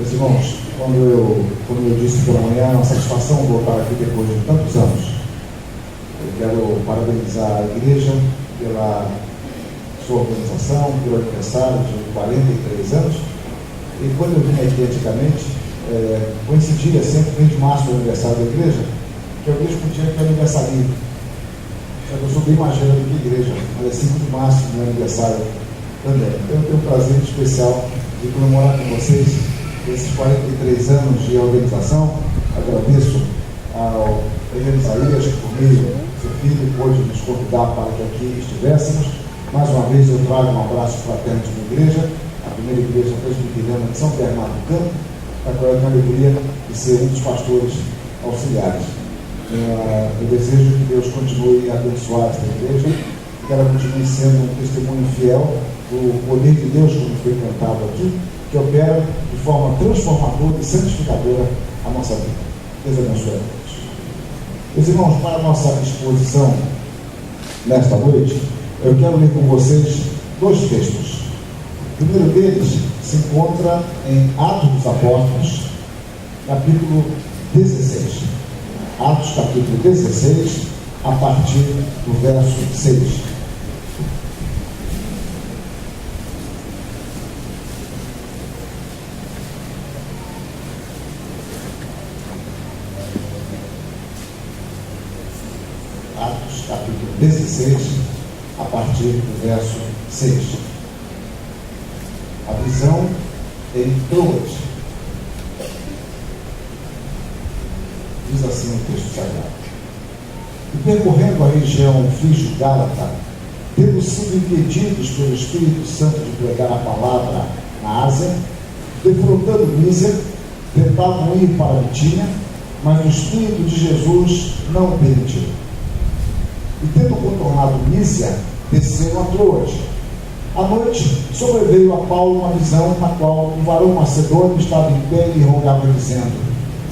Meus irmãos, como eu disse pela manhã, é uma satisfação voltar aqui depois de tantos anos. Eu quero parabenizar a igreja pela sua organização, pelo aniversário de 43 anos. E quando eu vim aqui antigamente, coincidia sempre no mês de março do aniversário da igreja, que é o mesmo dia que é aniversaria. Eu sou bem mais velho do que a igreja, mas é 5 de março, meu aniversário também. Então eu tenho um prazer especial de comemorar com vocês esses 43 anos de organização. Agradeço ao Evangelho Isaías, que por meio do seu filho pôde nos convidar para que aqui estivéssemos. Mais uma vez eu trago um abraço fraterno de minha igreja, a primeira igreja presbiteriana de São Bernardo do Campo, a qual eu tenho a alegria de ser um dos pastores auxiliares. Eu desejo que Deus continue a abençoar esta igreja, que ela continue sendo um testemunho fiel do poder de Deus, como foi cantado aqui, que opera de forma transformadora e santificadora a nossa vida. Deus abençoe a todos. Meus irmãos, para a nossa exposição nesta noite, eu quero ler com vocês 2 textos. O primeiro deles se encontra em Atos dos Apóstolos, capítulo 16. Atos, capítulo 16, a partir do verso 6. Atos, capítulo 16, a partir do verso 6. A visão em Troas. Diz assim o texto sagrado: e percorrendo a região frígio-gálata, tendo sido impedidos pelo Espírito Santo de pregar a palavra na Ásia, defrontando Mísia, tentavam ir para a Bitínia, mas o Espírito de Jesus não o permitiu. E tendo contornado Mísia, desceram a Troas. À noite, sobreveio a Paulo uma visão na qual um varão macedônio estava em pé e rogava, dizendo: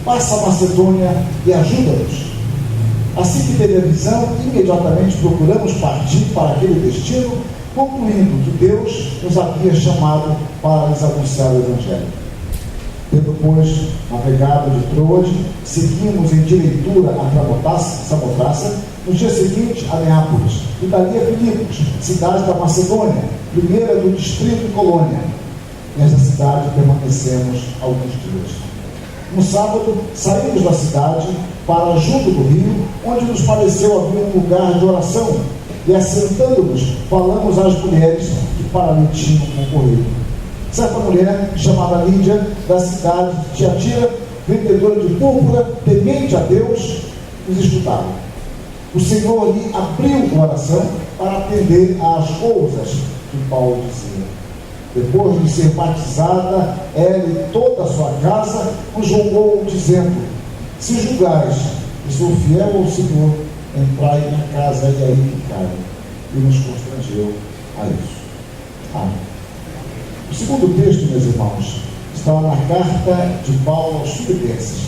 passa a Macedônia e ajuda-nos. Assim que teve a visão, imediatamente procuramos partir para aquele destino, concluindo que Deus nos havia chamado para lhes anunciar o Evangelho. Tendo, pois, navegado de Troas, seguimos em direitura a Samotraça, no dia seguinte a Neápolis, e dali a Filipos, cidade da Macedônia, primeira do distrito e colônia. Nesta cidade permanecemos alguns dias. No sábado, saímos da cidade para junto do rio, onde nos pareceu haver um lugar de oração, e assentando-nos, falamos às mulheres que para ali tinham concorrido. Certa mulher, chamada Lídia, da cidade de Tiatira, vendedora de púrpura, temente a Deus, nos escutava. O Senhor lhe abriu o coração para atender às coisas que Paulo dizia. Depois de ser batizada, ela e toda a sua casa nos rogou, dizendo: se julgais que sou fiel ao Senhor, entrai na casa e aí ficai. E nos constrangeu a isso. Amém. O segundo texto, meus irmãos, está na carta de Paulo aos Filipenses,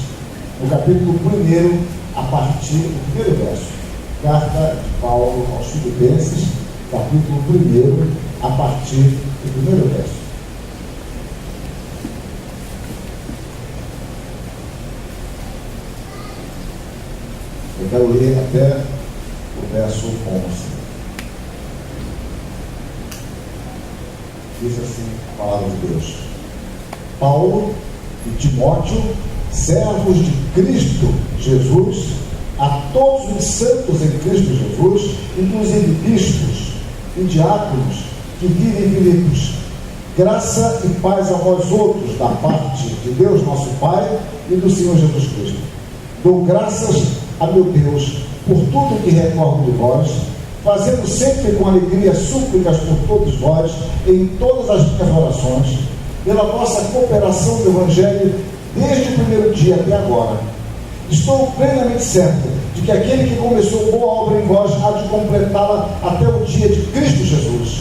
no capítulo 1, a partir do primeiro verso. Carta de Paulo aos Filipenses, capítulo 1, a partir do primeiro verso. Eu quero ler até o verso 11. Diz assim a palavra de Deus: Paulo e Timóteo, servos de Cristo Jesus, a todos os santos em Cristo Jesus, inclusive bispos e diáconos que vivem em Filipos, graça e paz a vós outros, da parte de Deus nosso Pai e do Senhor Jesus Cristo. Dou graças a meu Deus por tudo que recordo de vós, fazendo sempre com alegria súplicas por todos vós, em todas as minhas orações, pela vossa cooperação do Evangelho, desde o primeiro dia até agora. Estou plenamente certo de que aquele que começou boa obra em vós há de completá-la até o dia de Cristo Jesus.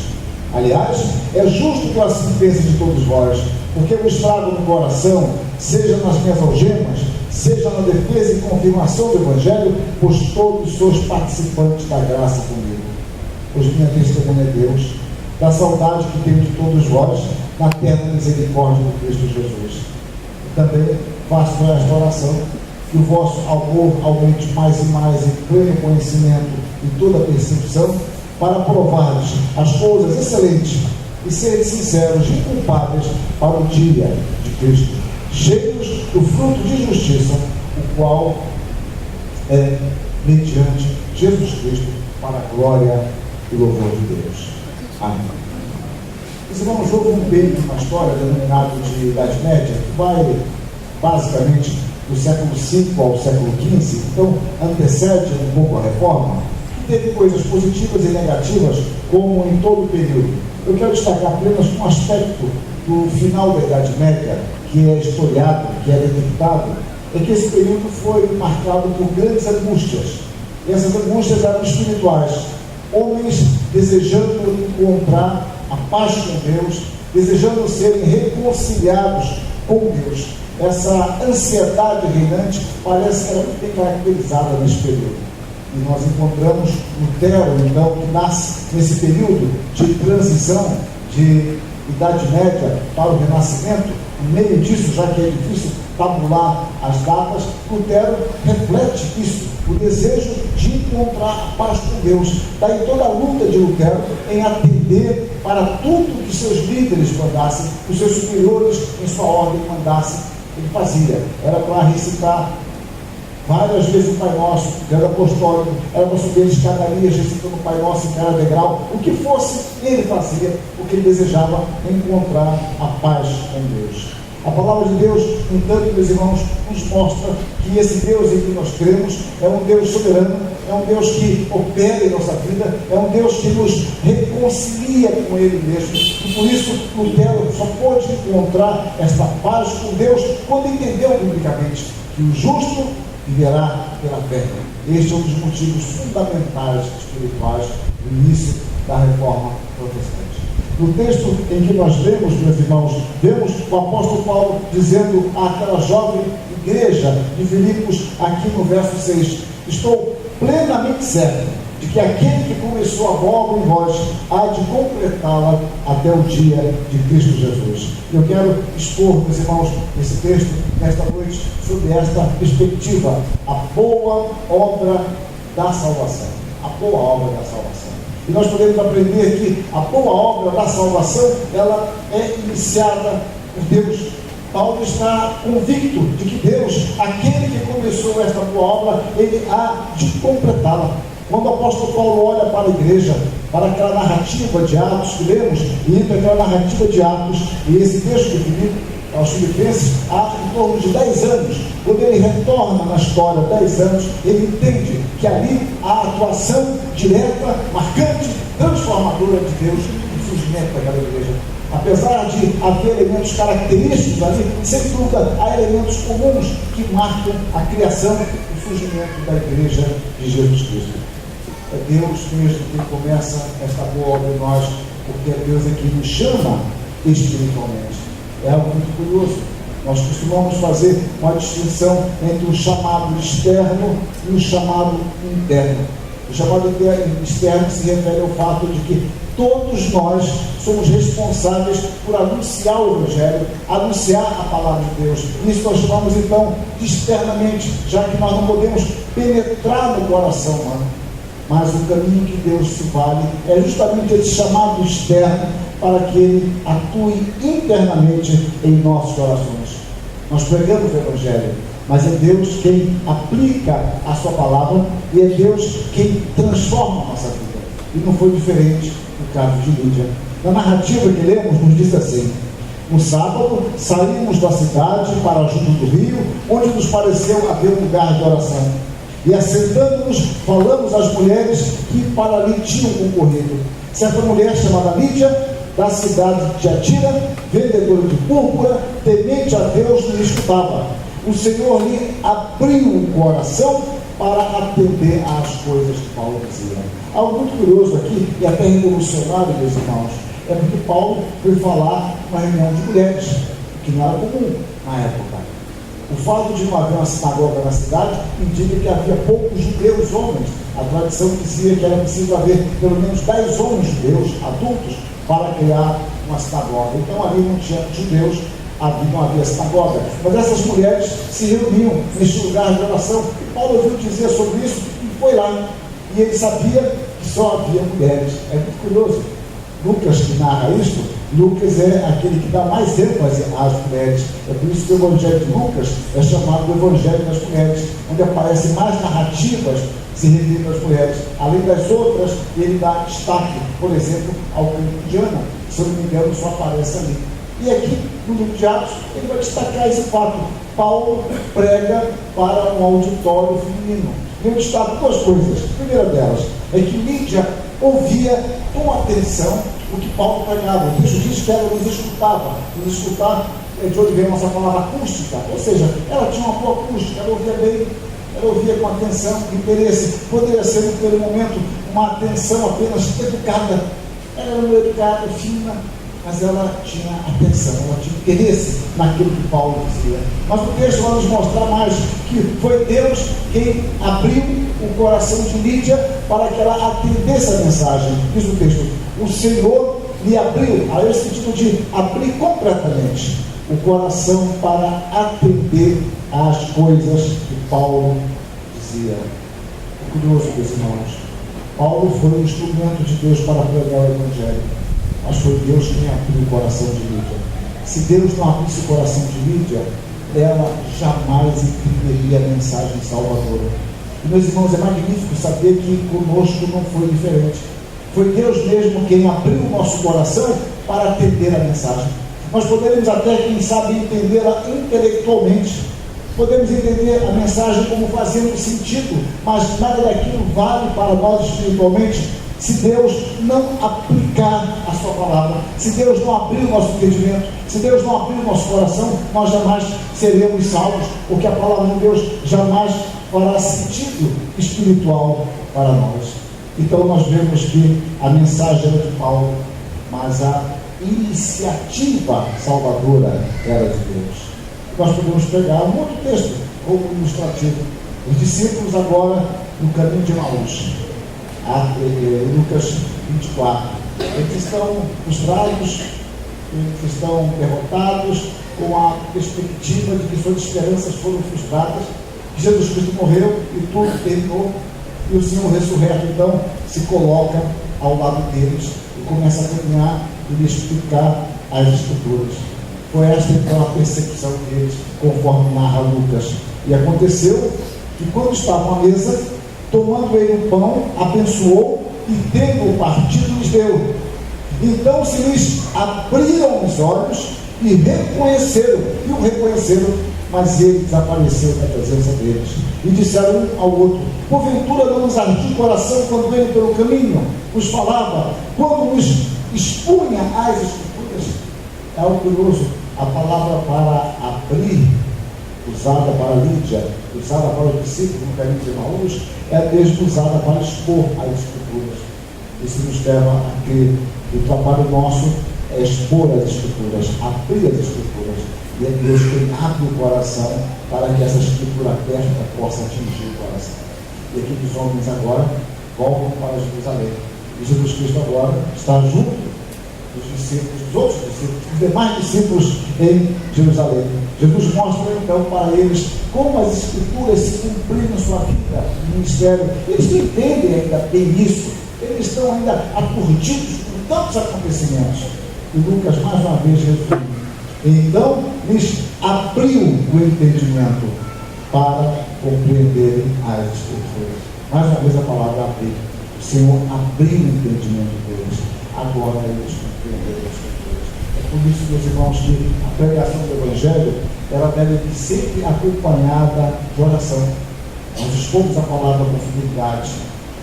Aliás, é justo que eu assim pense de todos vós, porque eu estrago no coração, seja nas minhas algemas, seja na defesa e confirmação do Evangelho, pois todos sois participantes da graça comigo. Pois minha testemunha é Deus, da saudade que tenho de todos vós, na terna misericórdia de Cristo Jesus. também faço esta oração, que o vosso amor aumente mais e mais em pleno conhecimento e toda percepção, para provar-lhes as coisas excelentes e serem sinceros e culpáveis para o dia de Cristo, cheios do fruto de justiça, o qual é mediante Jesus Cristo, para a glória e louvor de Deus. Amém. Os irmãos, houve um período na história denominado de Idade Média, que vai basicamente do século V ao século XV, então antecede um pouco a Reforma, que teve coisas positivas e negativas, como em todo o período. Eu quero destacar apenas um aspecto do final da Idade Média, que é historiado, que é detectado, é que esse período foi marcado por grandes angústias. E essas angústias eram espirituais. Homens desejando encontrar a paz com Deus, desejando serem reconciliados com Deus. Essa ansiedade reinante parece que era muito bem caracterizada nesse período. E nós encontramos Lutero, então, que nasce nesse período de transição de Idade Média para o Renascimento. No meio disso, já que é difícil tabular as datas, Lutero reflete isso, o desejo de encontrar a paz com Deus. Daí toda a luta de Lutero em atender para tudo que seus líderes mandassem, os seus superiores em sua ordem mandassem, ele fazia. Era para recitar várias vezes o Pai Nosso, era apostólico, era para subir escadarias recitando o Pai Nosso em cada degrau, o que fosse, ele fazia, porque ele desejava encontrar a paz com Deus. A palavra de Deus, entanto, meus irmãos, nos mostra que esse Deus em que nós cremos é um Deus soberano, é um Deus que opera em nossa vida, é um Deus que nos reconcilia com Ele mesmo. E por isso, Lutero só pôde encontrar esta paz com Deus quando entendeu biblicamente que o justo viverá pela fé. Este é um dos motivos fundamentais espirituais do início da Reforma Protestante. No texto em que nós lemos, meus irmãos, vemos o apóstolo Paulo dizendo àquela jovem igreja de Filipos, aqui no verso 6, estou plenamente certo de que aquele que começou a boa obra em vós há de completá-la até o dia de Cristo Jesus. Eu quero expor, meus irmãos, esse texto nesta noite sobre esta perspectiva, a boa obra da salvação. A boa obra da salvação. E nós podemos aprender que a boa obra da salvação, ela é iniciada por Deus. Paulo está convicto de que Deus, aquele que começou esta boa obra, ele há de completá-la. Quando o apóstolo Paulo olha para a igreja, para aquela narrativa de Atos que lemos, e entre aquela narrativa de Atos e esse texto de Filipe, aos Filipenses, há em torno de 10 anos, quando ele retorna na história, 10 anos, ele entende que ali há a atuação direta, marcante, transformadora de Deus no surgimento daquela igreja. Apesar de haver elementos característicos ali, sem dúvida há elementos comuns que marcam a criação e o surgimento da igreja de Jesus Cristo. É Deus mesmo que começa esta boa obra em nós, porque é Deus que nos chama espiritualmente. É algo muito curioso. Nós costumamos fazer uma distinção entre o chamado externo e o chamado interno. O chamado externo se refere ao fato de que todos nós somos responsáveis por anunciar o Evangelho, anunciar a palavra de Deus. Isso nós chamamos então de externamente, já que nós não podemos penetrar no coração humano. Mas o caminho que Deus se vale é justamente esse chamado externo, para que Ele atue internamente em nossos corações. Nós pregamos o Evangelho, mas é Deus quem aplica a sua palavra e é Deus quem transforma a nossa vida. E não foi diferente no caso de Lídia. Na narrativa que lemos, nos diz assim: no sábado, saímos da cidade para junto do rio, onde nos pareceu haver um lugar de oração. E assentando-nos, falamos às mulheres que para ali tinham concorrido. Certa mulher chamada Lídia, da cidade de Tiatira, vendedora de púrpura, temente a Deus, nos escutava. O Senhor lhe abriu o coração para atender às coisas que Paulo dizia. Algo muito curioso aqui, e até revolucionário, meus irmãos, é porque Paulo foi falar numa reunião de mulheres, que não era comum na época. O fato de não haver uma sinagoga na cidade indica que havia poucos judeus homens. A tradição dizia que era preciso haver pelo menos 10 homens judeus adultos para criar uma sinagoga. Então ali não tinha judeus, não havia sinagoga, mas essas mulheres se reuniam neste lugar de oração, e Paulo ouviu dizer sobre isso e foi lá, e ele sabia que só havia mulheres. É muito curioso. Lucas, que narra isto, Lucas é aquele que dá mais ênfase às mulheres. É por isso que o Evangelho de Lucas é chamado do Evangelho das Mulheres, onde aparecem mais narrativas se referindo às mulheres. Além das outras, ele dá destaque, por exemplo, ao canto de Ana, se eu não me engano, só aparece ali. E aqui, no livro de Atos, ele vai destacar esse fato. Paulo prega para um auditório feminino. Eu destaco duas coisas. A primeira delas é que Lídia ouvia com atenção o que Paulo pregava. O texto diz que ela nos escutava. Nos escutar é de onde vem a nossa palavra acústica, ou seja, ela tinha uma boa acústica, ela ouvia bem, ela ouvia com atenção, interesse. Poderia ser, no primeiro momento, uma atenção apenas educada. Ela era uma educada, fina, mas ela tinha atenção, ela tinha interesse naquilo que Paulo dizia. Mas o texto vai nos mostrar mais que foi Deus quem abriu o coração de Lídia para que ela atendesse a mensagem. Diz o texto: o Senhor lhe abriu, a esse sentido de abrir completamente o coração para atender às coisas que Paulo dizia. É curioso, meus irmãos, Paulo foi um instrumento de Deus para pregar o Evangelho, mas foi Deus quem abriu o coração de Lídia. Se Deus não abrisse o coração de Lídia, ela jamais entenderia a mensagem salvadora. E, meus irmãos, é magnífico saber que conosco não foi diferente. Foi Deus mesmo quem abriu o nosso coração para atender a mensagem. Nós poderemos até, quem sabe, entendê-la intelectualmente. Podemos entender a mensagem como fazendo sentido, mas nada daquilo vale para nós espiritualmente se Deus não aplicar a sua palavra, se Deus não abrir o nosso entendimento, se Deus não abrir o nosso coração, nós jamais seremos salvos, porque a palavra de Deus jamais fará sentido espiritual para nós. Então nós vemos que a mensagem era de Paulo, mas a iniciativa salvadora era de Deus. Nós podemos pegar um outro texto como ilustrativo. Os discípulos agora no caminho de Emaús, Lucas 24. Eles estão frustrados, eles estão derrotados, com a perspectiva de que suas esperanças foram frustradas, que Jesus Cristo morreu e tudo terminou, e o Senhor ressurreto então se coloca ao lado deles e começa a caminhar e lhes explicar as Escrituras. Foi esta então a percepção deles, conforme narra Lucas. E aconteceu que quando estavam à mesa, tomando ele o pão, abençoou e tendo-o partido lhes deu. Então se lhes abriram os olhos e o reconheceram, mas ele desapareceu da presença deles. E disseram um ao outro: porventura não nos ardia o coração quando ele pelo caminho nos falava, quando nos expunha as Escrituras? É algo curioso. A palavra para abrir, usada para Lídia, usada para o discípulo no caminho de Emaús, é a mesma usada para expor as Escrituras. Isso nos leva a que o trabalho nosso é expor as Escrituras, abrir as Escrituras. E é Deus quem abre o coração para que essa Escritura aberta possa atingir o coração. E aqui os homens agora voltam para Jerusalém. E Jesus Cristo agora está junto dos discípulos, dos outros discípulos, dos demais discípulos em Jerusalém. Jesus mostra então para eles como as Escrituras se cumpriram na sua vida, no ministério. Eles não entendem ainda bem isso, eles estão ainda aturdidos por tantos acontecimentos. E Lucas mais uma vez resume: então lhes abriu o entendimento para compreenderem as Escrituras. Mais uma vez a palavra abrir. O Senhor abriu o entendimento deles. Agora eles compreenderam as Escrituras. É por isso, meus irmãos, que a pregação do Evangelho ela deve ser sempre acompanhada de oração. Nós expomos a palavra com fidelidade,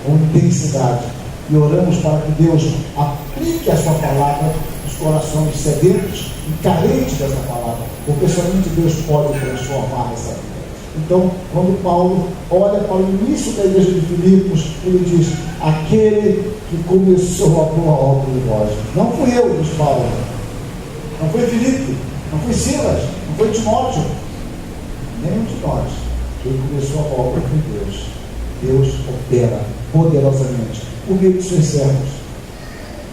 com intensidade, e oramos para que Deus aplique a sua palavra nos corações sedentos e carentes dessa palavra, porque somente Deus pode transformar essa vida. Então, quando Paulo olha para o início da igreja de Filipos, ele diz: aquele que começou a boa obra em vós. Não fui eu, diz Paulo, não foi Filipe, não foi Silas, não foi Timóteo, nenhum de nós. Quem começou a obra foi Deus. Deus opera poderosamente por meio de seus servos,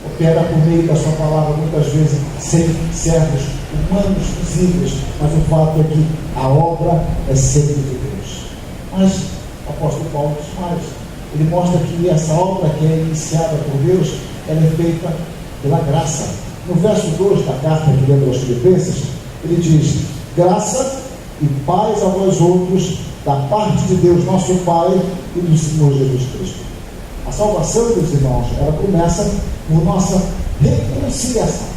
opera por meio da sua palavra, muitas vezes sem servos humanos visíveis, mas o fato é que a obra é sempre de Deus. Mas o apóstolo Paulo diz mais. Ele mostra que essa obra que é iniciada por Deus, ela é feita pela graça. No verso 2 da carta que lembra aos Filipenses, ele diz: graça e paz a vós outros, da parte de Deus nosso Pai e do Senhor Jesus Cristo. A salvação, meus irmãos, ela começa por nossa reconciliação.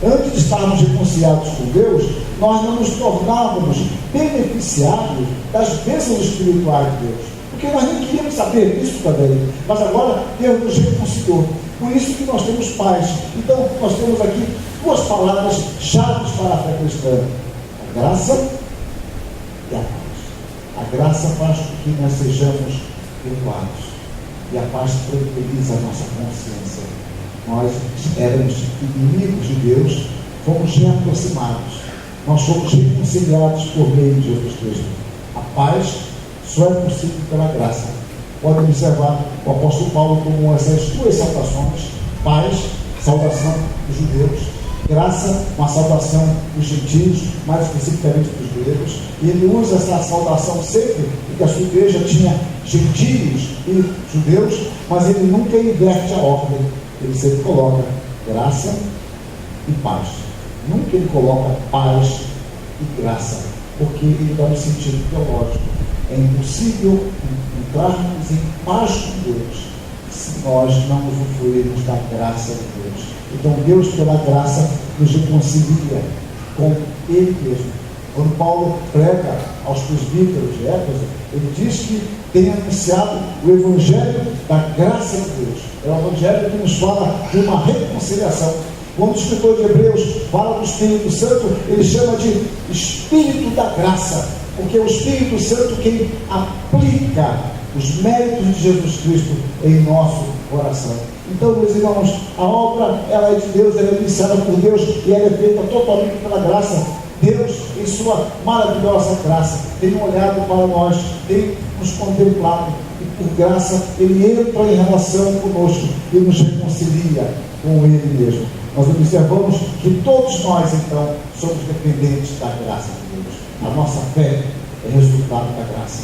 Antes de estarmos reconciliados com Deus, nós não nos tornávamos beneficiados das bênçãos espirituais de Deus, porque nós nem queríamos saber disso também, mas agora Deus nos reconciliou. Por isso que nós temos paz. Então nós temos aqui duas palavras chaves para a fé cristã: a graça e a paz. A graça faz com que nós sejamos perdoados, e a paz tranquiliza a nossa consciência. Nós éramos inimigos de Deus, fomos reaproximados, nós somos reconciliados por meio de Jesus Cristo. A paz só é possível pela graça. Podem observar o apóstolo Paulo como essas duas salvações: paz, salvação dos judeus; graça, uma salvação dos gentios, mais especificamente dos gregos. E ele usa essa salvação sempre, porque a sua igreja tinha gentios e judeus, mas ele nunca inverte a ordem. Ele sempre coloca graça e paz. Nunca ele coloca paz e graça, porque ele dá um sentido teológico. É impossível entrarmos em paz com Deus se nós não usufruirmos da graça de Deus. Então Deus, pela graça, nos reconcilia com Ele mesmo. Quando Paulo prega aos presbíteros de Éfeso, ele diz que tem anunciado o Evangelho da graça de Deus. É o Evangelho que nos fala de uma reconciliação. Quando o escritor de Hebreus fala do Espírito Santo, ele chama de Espírito da graça, porque é o Espírito Santo quem aplica os méritos de Jesus Cristo em nosso coração. Então, meus irmãos, a obra, ela é de Deus, ela é iniciada por Deus e ela é feita totalmente pela graça. Deus, em sua maravilhosa graça, tem olhado para nós, tem nos contemplado, e por graça Ele entra em relação conosco e nos reconcilia com Ele mesmo. Nós observamos que todos nós, então, somos dependentes da graça de Deus. A nossa fé é resultado da graça.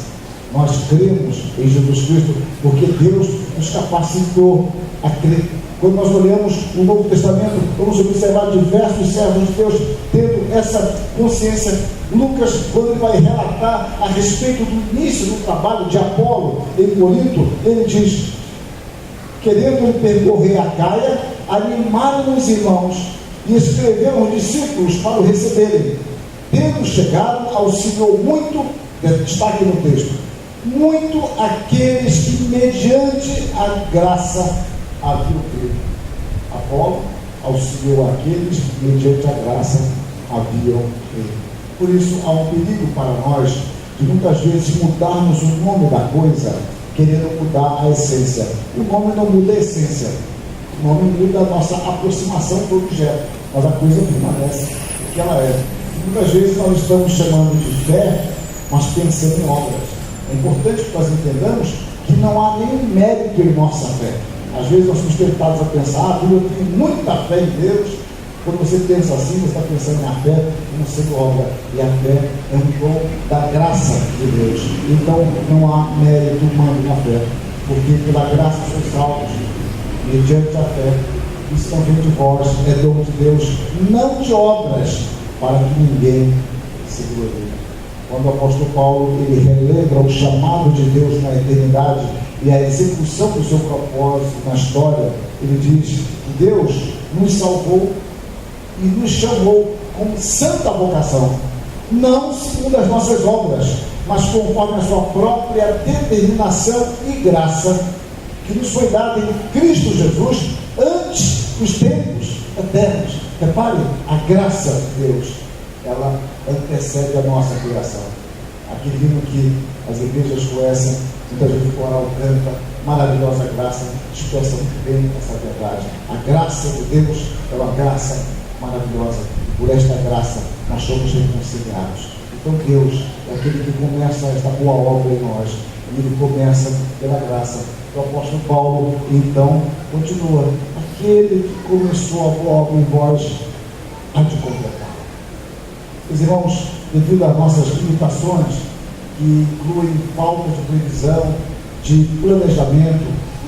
Nós cremos em Jesus Cristo porque Deus nos capacitou a crer. Quando nós olhamos o Novo Testamento, vamos observar diversos servos de Deus tendo essa consciência. Lucas, quando ele vai relatar a respeito do início do trabalho de Apolo em Corinto, ele diz: querendo percorrer a Caia, animaram os irmãos e escreveram os discípulos para o receberem. Tendo chegado ao Senhor muito, destaque no texto, muito aqueles que mediante a graça haviam crido. Apolo auxiliou aqueles que mediante a graça haviam crido. Por isso há um perigo para nós de muitas vezes mudarmos o nome da coisa, querendo mudar a essência. O nome não muda a essência, o nome muda a nossa aproximação do objeto, mas a coisa permanece o que ela é. Muitas vezes nós estamos chamando de fé, mas pensando em obras. É importante que nós entendamos que não há nenhum mérito em nossa fé. Às vezes nós somos tentados a pensar: eu tenho muita fé em Deus. Quando você pensa assim, você está pensando na fé como sendo obra. E a fé é um dom da graça de Deus. Então não há mérito humano na fé, porque pela graça sois salvos, mediante a fé. Isso não vem de vós, é dom de Deus, não de obras, para que ninguém se glorie. Quando o apóstolo Paulo ele relembra o chamado de Deus na eternidade e a execução do seu propósito na história, ele diz que Deus nos salvou e nos chamou com santa vocação, não segundo as nossas obras, mas conforme a sua própria determinação e graça, que nos foi dada em Cristo Jesus antes dos tempos eternos. Repare, a graça de Deus, ela antecede a nossa criação. Aquele hino que as igrejas conhecem, muitas vezes o coral canta, maravilhosa graça, expressa muito bem essa verdade. A graça de Deus é uma graça maravilhosa. Por esta graça nós somos reconciliados. Então Deus é aquele que começa esta boa obra em nós, e Ele começa pela graça. O apóstolo Paulo então continua: aquele que começou a boa obra em vós há de completar. Meus irmãos, devido às nossas limitações, que incluem falta de previsão, de planejamento,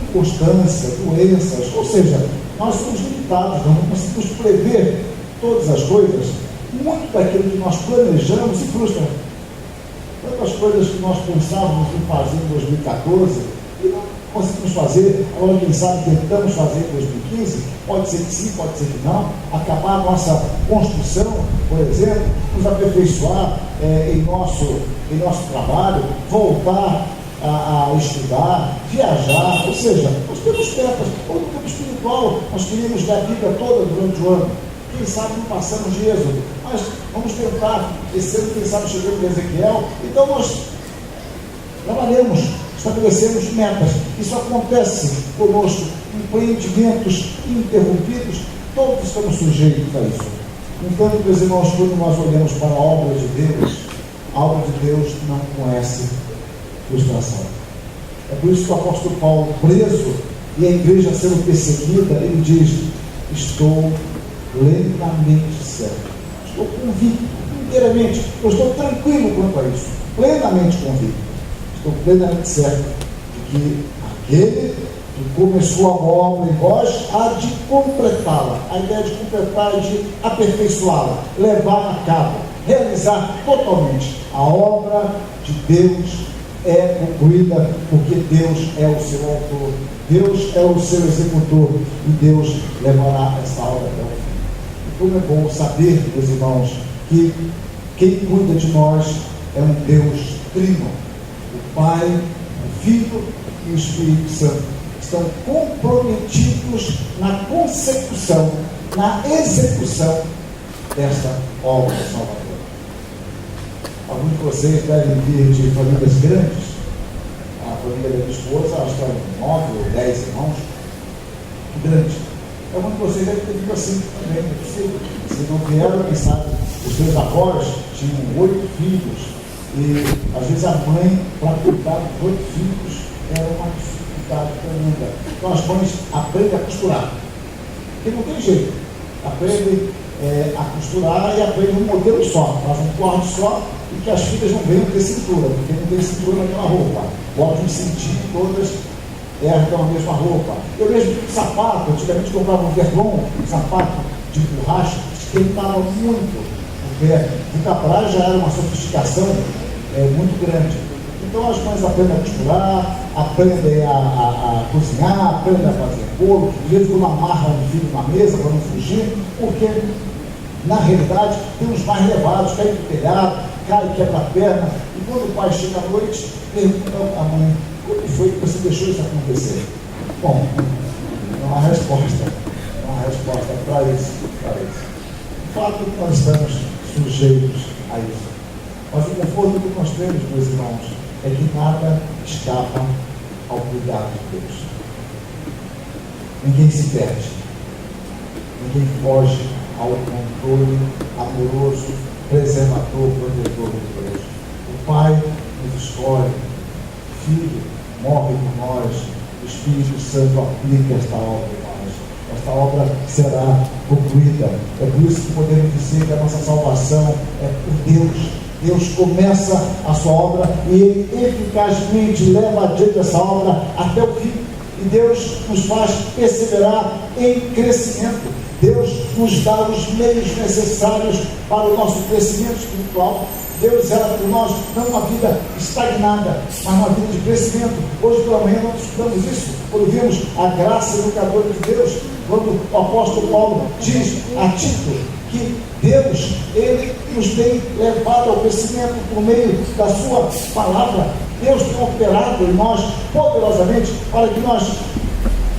inconstância, doenças, ou seja, nós somos limitados, nós não conseguimos prever todas as coisas. Muito daquilo que nós planejamos se frustra. Tantas coisas que nós pensávamos em fazer em 2014 e não conseguimos fazer, agora quem sabe tentamos fazer em 2015, pode ser que sim, pode ser que não, acabar a nossa construção, por exemplo, nos aperfeiçoar em nosso trabalho, voltar a estudar, viajar, ou seja, nós temos metas, ou no campo espiritual, nós queríamos dar a Bíblia toda durante o ano, quem sabe não passamos de Êxodo, mas vamos tentar, esse ano quem sabe chegamos em Ezequiel, então nós trabalhamos, estabelecemos metas, isso acontece conosco, empreendimentos interrompidos, todos estamos sujeitos a isso. Então, meus irmãos, quando nós olhamos para a obra de Deus, a obra de Deus não conhece frustração. É por isso que o apóstolo Paulo, preso e a igreja sendo perseguida, ele diz: estou plenamente certo, estou convicto, inteiramente, eu estou tranquilo quanto a isso, plenamente convicto, estou plenamente certo de que aquele que começou a obra em vós há de completá-la. A ideia de completar é de aperfeiçoá-la, levar a cabo, realizar totalmente. A obra de Deus é concluída, porque Deus é o seu autor, Deus é o seu executor, e Deus levará essa obra até o fim. E como é bom saber, meus irmãos, que quem cuida de nós é um Deus trino, o Pai, o Filho e o Espírito Santo. Estão comprometidos na consecução, na execução desta obra salvadora. Alguns de vocês devem vir de famílias grandes. A família da minha esposa, acho que eram 9 ou 10 irmãos, grande. Alguns de vocês devem ter vindo assim também, não é possível. Se não vieram, quem sabe, os seus avós tinham 8 filhos, e às vezes a mãe, para cuidar dos 8 filhos, era uma dificuldade tremenda. Então as mães aprendem a costurar, porque não tem jeito, aprendem a costurar e aprendem um modelo só, faz um corte só, e que as filhas não venham ter cintura, porque não tem cintura naquela roupa, botam um cintinho e todas herdam a mesma roupa. Eu mesmo sapato, antigamente comprava um Verlon, um sapato de borracha, esquentava muito o pé. Ficar pra já era uma sofisticação muito grande. Então as mães aprendem a costurar, aprendem a cozinhar, aprendem a fazer bolo, às vezes uma amarra um filho na mesa para não fugir, porque na realidade tem uns mais levados, cai do telhado, cai, quebra a perna, e quando o pai chega à noite, pergunta à mãe: como foi que você deixou isso acontecer? Bom, não há resposta para isso. O fato é que nós estamos sujeitos a isso. Mas o conforto que nós temos, meus irmãos, é que nada escapa ao cuidado de Deus. Ninguém se perde, ninguém foge ao controle amoroso, preservador, protetor de Deus. O Pai nos escolhe, o Filho morre por nós, o Espírito Santo aplica esta obra em nós. Esta obra será concluída. É por isso que podemos dizer que a nossa salvação é por Deus. Deus começa a sua obra e Ele eficazmente leva adiante essa obra até o fim. E Deus nos faz perseverar em crescimento. Deus nos dá os meios necessários para o nosso crescimento espiritual. Deus era por nós não uma vida estagnada, mas uma vida de crescimento. Hoje pela manhã nós estudamos isso, quando vimos a graça educadora de Deus, quando o apóstolo Paulo diz a Tito que Deus, Ele nos tem levado ao crescimento por meio da sua palavra. Deus tem operado em nós poderosamente para que nós,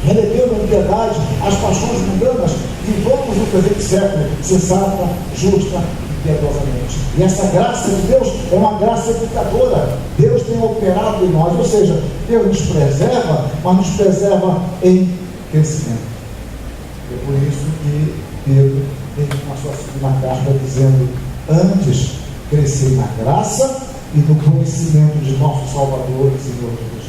relevando a liberdade, as paixões mundanas, vivamos no presente século, sensata, justa e piedosamente. E essa graça de Deus é uma graça educadora. Deus tem operado em nós, ou seja, Deus nos preserva, mas nos preserva em crescimento. É por isso que Pedro termina a sua segunda carta dizendo: antes crescer na graça e no conhecimento de nosso Salvador e Senhor Jesus